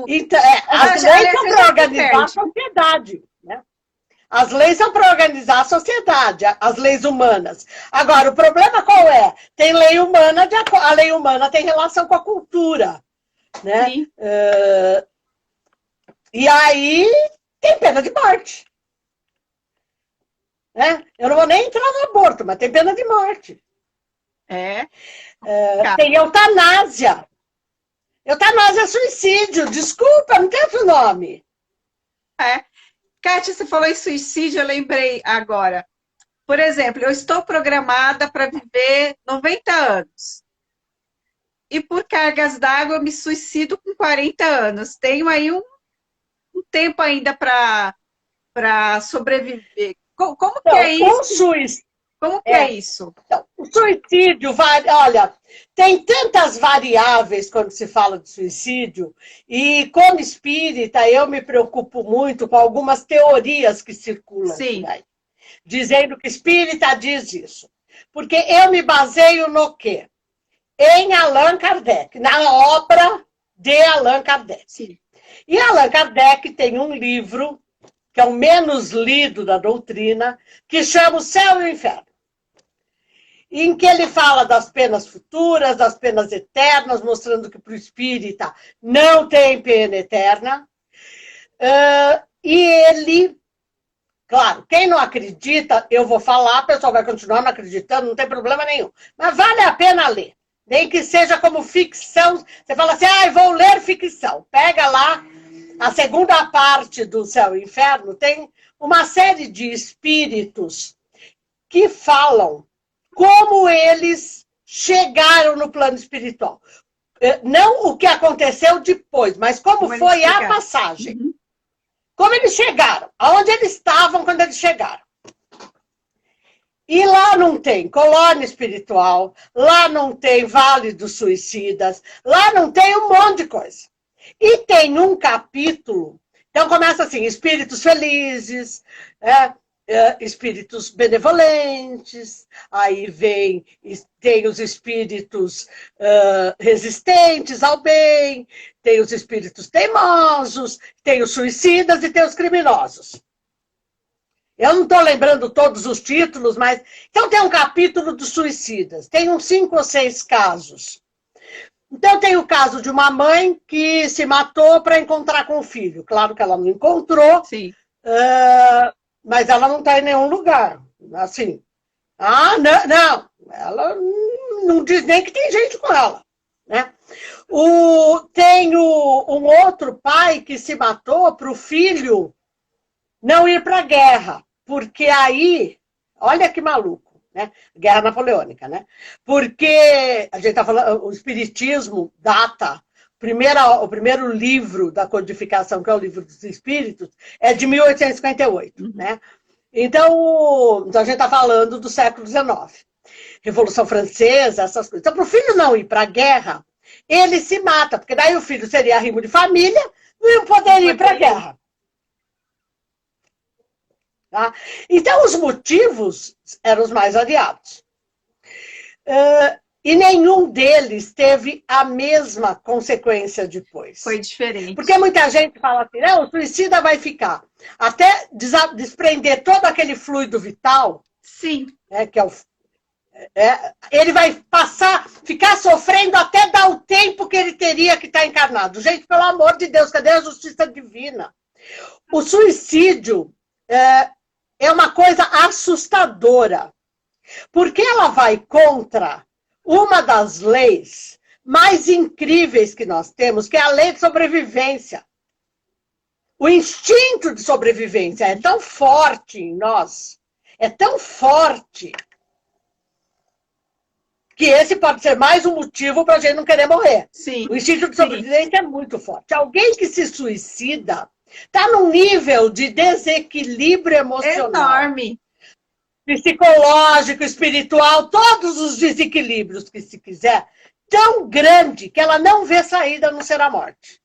Então, as leis são para organizar a sociedade. Né? As leis são para organizar a sociedade, as leis humanas. Agora, o problema qual é? Tem lei humana, a lei humana tem relação com a cultura. Né? Sim. E aí tem pena de morte. Né? Eu não vou nem entrar no aborto, mas tem pena de morte. Tem eutanásia. Eutanásia é suicídio. Desculpa, não tem outro nome. Kátia, você falou em suicídio, eu lembrei agora. Por exemplo, eu estou programada para viver 90 anos. E por cargas d'água eu me suicido com 40 anos. Tenho aí um tempo ainda para sobreviver. Como que é isso? Como que é isso? Então, o suicídio, olha, tem tantas variáveis quando se fala de suicídio, e como espírita eu me preocupo muito com algumas teorias que circulam por aí, dizendo que espírita diz isso. Porque eu me baseio no quê? Em Allan Kardec, na obra de Allan Kardec. Sim. E Allan Kardec tem um livro, que é o menos lido da doutrina, que chama O Céu e o Inferno. Em que ele fala das penas futuras, das penas eternas, mostrando que para o espírita não tem pena eterna. E ele, claro, quem não acredita, eu vou falar, a pessoa vai continuar não acreditando, não tem problema nenhum. Mas vale a pena ler. Nem que seja como ficção. Você fala assim, vou ler ficção. Pega lá a segunda parte do Céu e Inferno, tem uma série de espíritos que falam como eles chegaram no plano espiritual. Não o que aconteceu depois, mas como foi a passagem. Uhum. Como eles chegaram, aonde eles estavam quando eles chegaram. E lá não tem colônia espiritual, lá não tem Vale dos Suicidas, lá não tem um monte de coisa. E tem um capítulo, então começa assim, espíritos felizes, espíritos benevolentes, aí tem os espíritos resistentes ao bem, tem os espíritos teimosos, tem os suicidas e tem os criminosos. Eu não estou lembrando todos os títulos, mas... Então tem um capítulo dos suicidas. Tem uns 5 ou 6 casos. Então tem o caso de uma mãe que se matou para encontrar com o filho. Claro que ela não encontrou, Sim. Mas ela não está em nenhum lugar. Assim, não, ela não diz nem que tem gente com ela, né? Tem um outro pai que se matou para o filho não ir para a guerra, porque aí, olha que maluco, né? Guerra Napoleônica, né? Porque a gente está falando, o Espiritismo data, o primeiro livro da codificação, que é o Livro dos Espíritos, é de 1858, né? Então a gente está falando do século XIX. Revolução Francesa, essas coisas. Então, para o filho não ir para a guerra, ele se mata, porque daí o filho seria arrimo de família, não poderia ir para a guerra. Tá? Então, os motivos eram os mais variados. E nenhum deles teve a mesma consequência depois. Foi diferente. Porque muita gente fala assim, o suicida vai ficar. Até desprender todo aquele fluido vital, sim, que é ele vai ficar sofrendo até dar o tempo que ele teria que estar encarnado. Gente, pelo amor de Deus, cadê a justiça divina? O suicídio é uma coisa assustadora, porque ela vai contra uma das leis mais incríveis que nós temos, que é a lei de sobrevivência. O instinto de sobrevivência é tão forte em nós, é tão forte, que esse pode ser mais um motivo para a gente não querer morrer. Sim, o instinto de sobrevivência é muito forte. Alguém que se suicida está num nível de desequilíbrio emocional. Enorme. Psicológico, espiritual, todos os desequilíbrios que se quiser, tão grande que ela não vê saída a não ser a morte.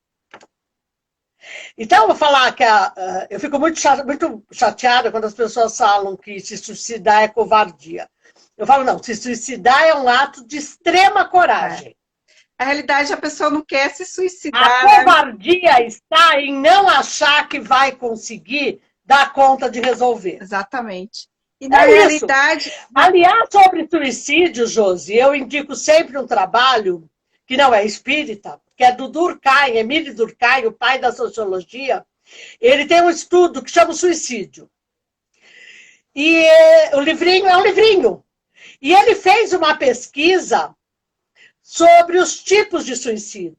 Então, eu vou falar que eu fico muito chateada quando as pessoas falam que se suicidar é covardia. Eu falo, não, se suicidar é um ato de extrema coragem. Na realidade, a pessoa não quer se suicidar. A covardia está em não achar que vai conseguir dar conta de resolver. Exatamente. E na realidade... Aliás, sobre suicídio, Josi, eu indico sempre um trabalho que não é espírita, que é do Durkheim, Emile Durkheim, o pai da sociologia. Ele tem um estudo que chama o Suicídio. E o livrinho é um livrinho. E ele fez uma pesquisa sobre os tipos de suicídio.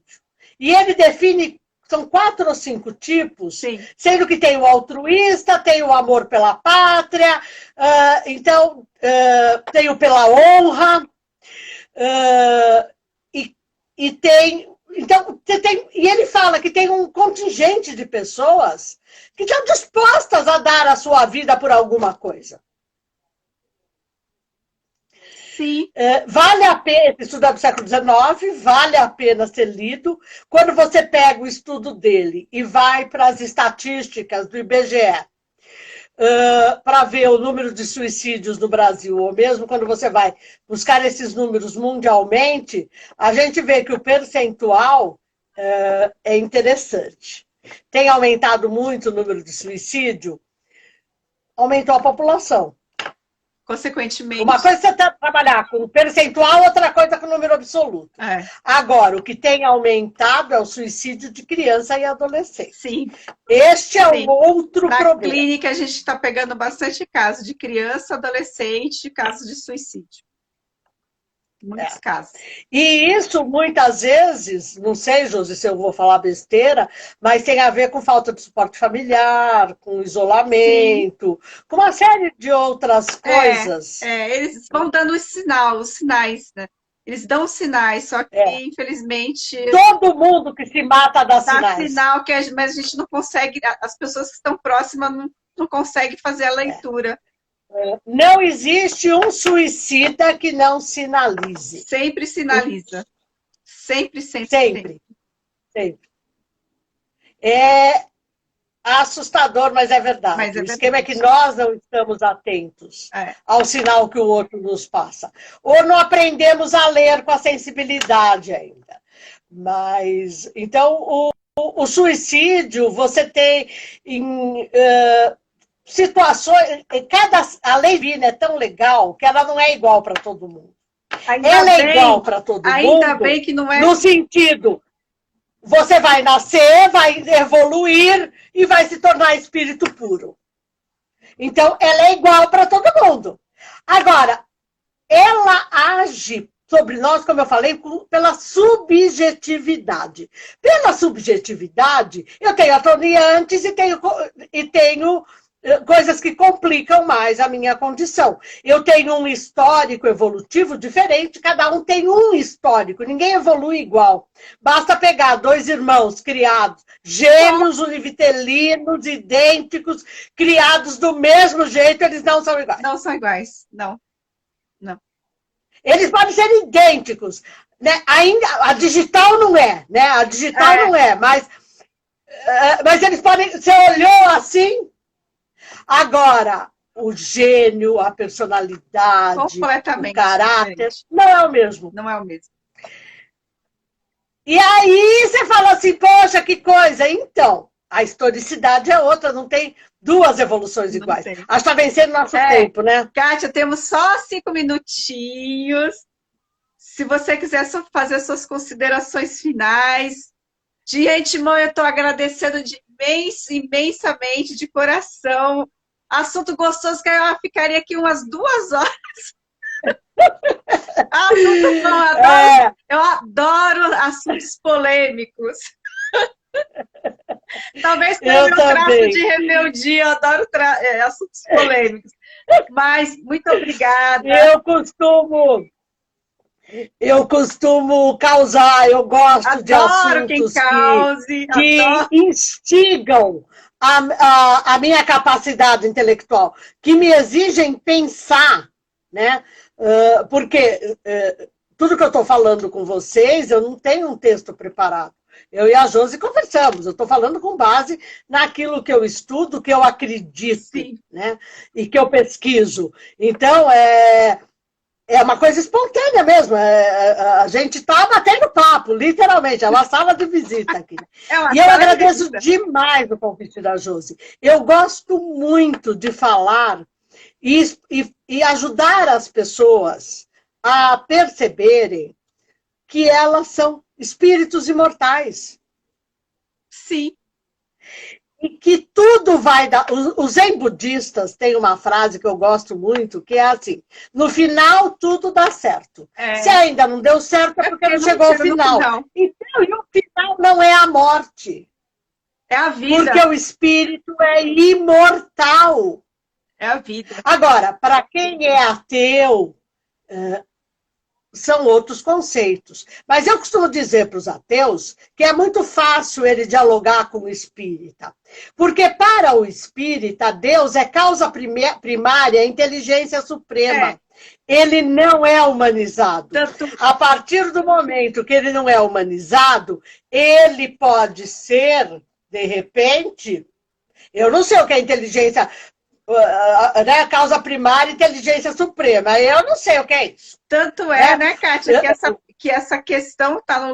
E ele define, são 4 ou 5 tipos, sim, sendo que tem o altruísta, tem o amor pela pátria, tem o pela honra, e tem... Então, e ele fala que tem um contingente de pessoas que estão dispostas a dar a sua vida por alguma coisa. Sim. Vale a pena, esse estudo é do século XIX, vale a pena ser lido. Quando você pega o estudo dele e vai para as estatísticas do IBGE, para ver o número de suicídios no Brasil, ou mesmo quando você vai buscar esses números mundialmente, a gente vê que o percentual é interessante. Tem aumentado muito o número de suicídio, aumentou a população. Consequentemente... Uma coisa é você trabalhar com percentual, outra coisa com número absoluto. Agora, o que tem aumentado é o suicídio de criança e adolescente. Sim. Este é um outro problema. Na clínica, a gente está pegando bastante casos de criança, adolescente, casos de suicídio. Muitos casos. E isso, muitas vezes, não sei, Josi, se eu vou falar besteira, mas tem a ver com falta de suporte familiar, com isolamento, sim, com uma série de outras coisas. Eles vão dando os sinais, né? Eles dão sinais, só que, infelizmente... Todo mundo que se mata dá sinais. Dá sinal, mas a gente não consegue, as pessoas que estão próximas não conseguem fazer a leitura. Não existe um suicida que não sinalize. Sempre sinaliza. Sempre. É assustador, mas é verdade. O esquema é que nós não estamos atentos ao sinal que o outro nos passa. Ou não aprendemos a ler com a sensibilidade ainda. Mas, então, o suicídio, você tem... situações, a lei divina é tão legal que ela não é igual para todo mundo. Ainda ela bem, é igual para todo ainda mundo, bem que não é... no sentido, você vai nascer, vai evoluir e vai se tornar espírito puro. Então, ela é igual para todo mundo. Agora, ela age sobre nós, como eu falei, pela subjetividade. Pela subjetividade, eu tenho atoniantes e tenho coisas que complicam mais a minha condição. Eu tenho um histórico evolutivo diferente, cada um tem um histórico, ninguém evolui igual. Basta pegar dois irmãos criados, gêmeos univitelinos, idênticos, criados do mesmo jeito, eles não são iguais. Não são iguais, não. Não. Eles podem ser idênticos, né? Ainda, a digital não é, né? A digital não é, mas eles podem... Você olhou assim... Agora, o gênio, a personalidade, o caráter, gente, não é o mesmo. Não é o mesmo. E aí você fala assim, poxa, que coisa. Então, a historicidade é outra, não tem duas evoluções iguais. Acho que está vencendo nosso tempo, né? Kátia, temos só 5 minutinhos. Se você quiser só fazer suas considerações finais. De antemão, eu estou agradecendo imensamente, de coração. Assunto gostoso que eu ficaria aqui umas 2 horas. Assunto bom, eu adoro assuntos polêmicos. Talvez tenha meu traço de rebeldia, eu adoro assuntos polêmicos. Mas, muito obrigada. Eu costumo causar, eu gosto de assuntos que instigam a minha capacidade intelectual, que me exigem pensar, né? Porque tudo que eu estou falando com vocês, eu não tenho um texto preparado. Eu e a Josi conversamos, eu estou falando com base naquilo que eu estudo, que eu acredito, né? E que eu pesquiso. Então, é uma coisa espontânea mesmo. A gente está batendo papo, literalmente. É uma sala de visita aqui. E eu agradeço demais o convite da Josi. Eu gosto muito de falar e ajudar as pessoas a perceberem que elas são espíritos imortais. Sim. E que tudo vai dar... Os zen budistas têm uma frase que eu gosto muito, que é assim, no final tudo dá certo. Se ainda não deu certo, é porque não chegou ao final. Então, e o final não é a morte. É a vida. Porque o espírito é imortal. É a vida. Agora, para quem é ateu... são outros conceitos. Mas eu costumo dizer para os ateus que é muito fácil ele dialogar com o espírita. Porque para o espírita, Deus é causa primária, inteligência suprema. Ele não é humanizado. A partir do momento que ele não é humanizado, ele pode ser, de repente... Eu não sei o que é inteligência... né, causa primária e inteligência suprema. Eu não sei o que é isso. Tanto é, né, Kátia, que essa questão está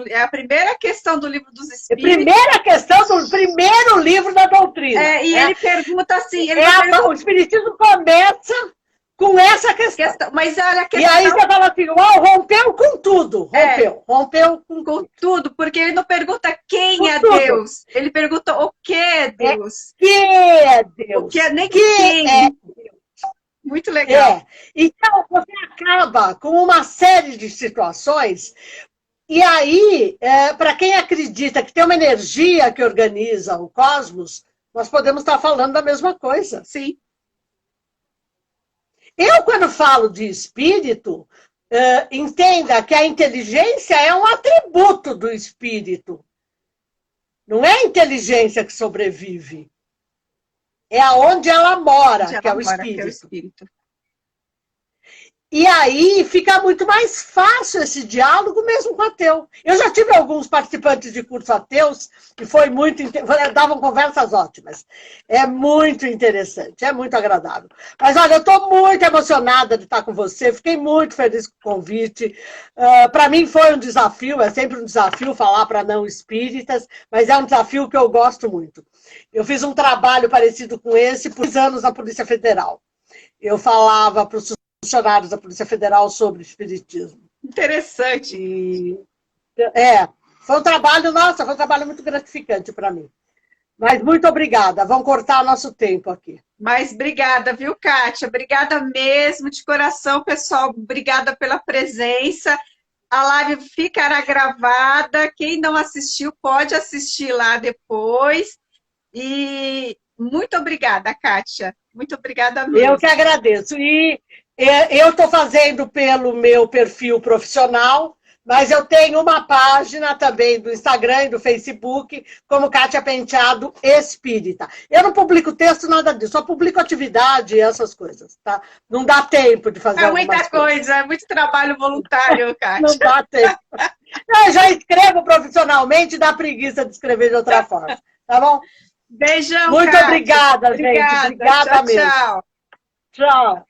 é a primeira questão do livro dos Espíritos. Primeira questão do primeiro livro da doutrina. E ele pergunta assim... O Espiritismo começa com essa questão. Mas olha a questão... E aí você fala assim, rompeu com tudo. Rompeu com tudo, porque ele não pergunta quem é Deus. Ele pergunta o que é Deus. Que é Deus. Nem quem é Deus. Muito legal. Então, você acaba com uma série de situações, e aí, para quem acredita que tem uma energia que organiza o cosmos, nós podemos estar falando da mesma coisa. Sim. Eu, quando falo de espírito, entenda que a inteligência é um atributo do espírito. Não é a inteligência que sobrevive. É aonde ela mora, que é o espírito. E aí fica muito mais fácil esse diálogo mesmo com ateu. Eu já tive alguns participantes de curso ateus que foi muito davam conversas ótimas. É muito interessante, é muito agradável. Mas olha, eu estou muito emocionada de estar com você, fiquei muito feliz com o convite. Para mim foi um desafio, é sempre um desafio falar para não espíritas, mas é um desafio que eu gosto muito. Eu fiz um trabalho parecido com esse por 10 anos na Polícia Federal. Eu falava para os funcionários da Polícia Federal sobre espiritismo. Interessante. Foi um trabalho, nossa, foi um trabalho muito gratificante para mim. Mas muito obrigada. Vamos cortar nosso tempo aqui. Mas obrigada, viu, Kátia? Obrigada mesmo, de coração, pessoal. Obrigada pela presença. A live ficará gravada. Quem não assistiu, pode assistir lá depois. E muito obrigada, Kátia. Muito obrigada mesmo. Eu que agradeço. E eu estou fazendo pelo meu perfil profissional, mas eu tenho uma página também do Instagram e do Facebook, como Kátia Penteado Espírita. Eu não publico texto, nada disso, só publico atividade e essas coisas, tá? Não dá tempo de fazer muita coisa, é muito trabalho voluntário, Kátia. Não dá tempo. Eu já escrevo profissionalmente, dá preguiça de escrever de outra forma, tá bom? Beijão, muito Kátia. Obrigada, gente. Obrigada tchau, mesmo. Tchau. Tchau.